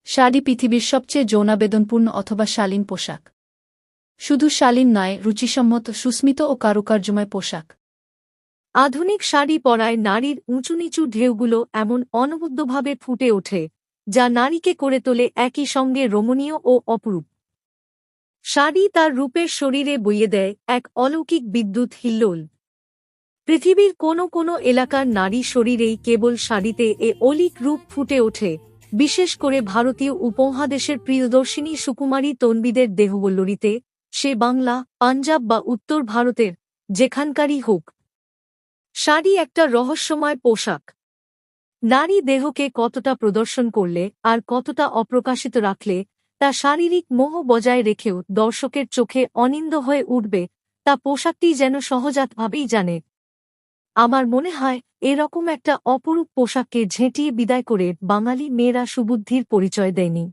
শাড়ি পৃথিবীর সবচেয়ে যৌনাবেদনপূর্ণ অথবা শালীন পোশাক। শুধু শালীন নয়, রুচিসম্মত, সুস্মিত ও কারুকার্যময় পোশাক। আধুনিক শাড়ি পরায় নারীর উঁচু-নিচু ঢেউগুলো এমন অনবদ্যভাবে ফুটে ওঠে, যা নারীকে করে তোলে একই সঙ্গে রমণীয় ও অপরূপ। শাড়ি তার রূপের শরীরে বইয়ে দেয় এক অলৌকিক বিদ্যুৎ হিল্লোল। পৃথিবীর কোনো কোনো এলাকার নারী শরীরেই কেবল শাড়িতে এ অলিক রূপ ফুটে ওঠে, বিশেষ করে ভারতীয় উপমহাদেশের প্রিয়দর্শিনী সুকুমারী তন্বীদের দেহবল্লরীতে, সে বাংলা, পাঞ্জাব বা উত্তর ভারতের যেখানকারই হোক। শাড়ি একটা রহস্যময় পোশাক। নারী দেহকে কতটা প্রদর্শন করলে আর কতটা অপ্রকাশিত রাখলে তা শারীরিক মোহ বজায় রেখেও দর্শকের চোখে অনিন্দ্য হয়ে উঠবে, তা পোশাকটি যেন সহজাতভাবেই জানে। আমার মনে হয় এরকম একটা অপরূপ পোশাককে ঝেঁটিয়ে বিদায় করে বাঙালি মেয়েরা সুবুদ্ধির পরিচয় দেয়নি।